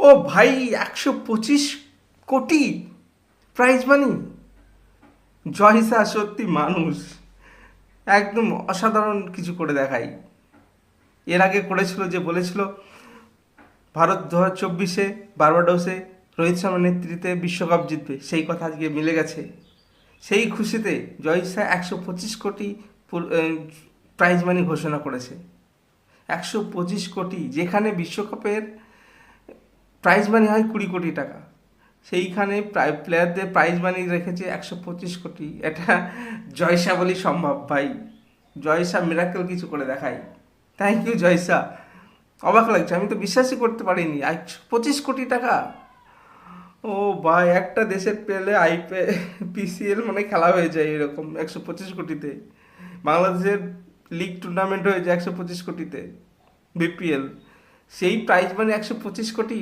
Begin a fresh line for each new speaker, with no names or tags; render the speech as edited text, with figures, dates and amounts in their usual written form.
ও ভাই, 125 কোটি prize money! জয়সা সত্যি মানুষ, একদম অসাধারণ কিছু করে দেখাই। এর আগে করেছিল যে বলেছিল ভারত 2024-এ বার্বাডোসে রোহিত শর্মার নেতৃত্বে বিশ্বকাপ জিতবে, সেই কথা আজকে মিলে গেছে। সেই খুশিতে জয়সা 125 কোটি প্রাইজ মানি ঘোষণা করেছে। 125 কোটি, যেখানে বিশ্বকাপের প্রাইজ মানি হয় 20 কোটি টাকা, সেইখানে প্লেয়ারদের প্রাইজ মানি রেখেছে 125 কোটি। এটা জয়সা বলি সম্ভব ভাই। জয়সা মিরাকেল কিছু করে দেখায়। Thank you Joysa. অবাক লাগছে, আমি তো বিশ্বাসই করতে পারিনি 125 কোটি টাকা। ও ভাই, একটা দেশের পেলে পিসিএল মানে খেলা হয়ে যায় এরকম 125 কোটিতে। বাংলাদেশের লিগ টুর্নামেন্ট হয়ে যায় 125 কোটিতে, বিপিএল। সেই প্রাইজ মানে 125 কোটি।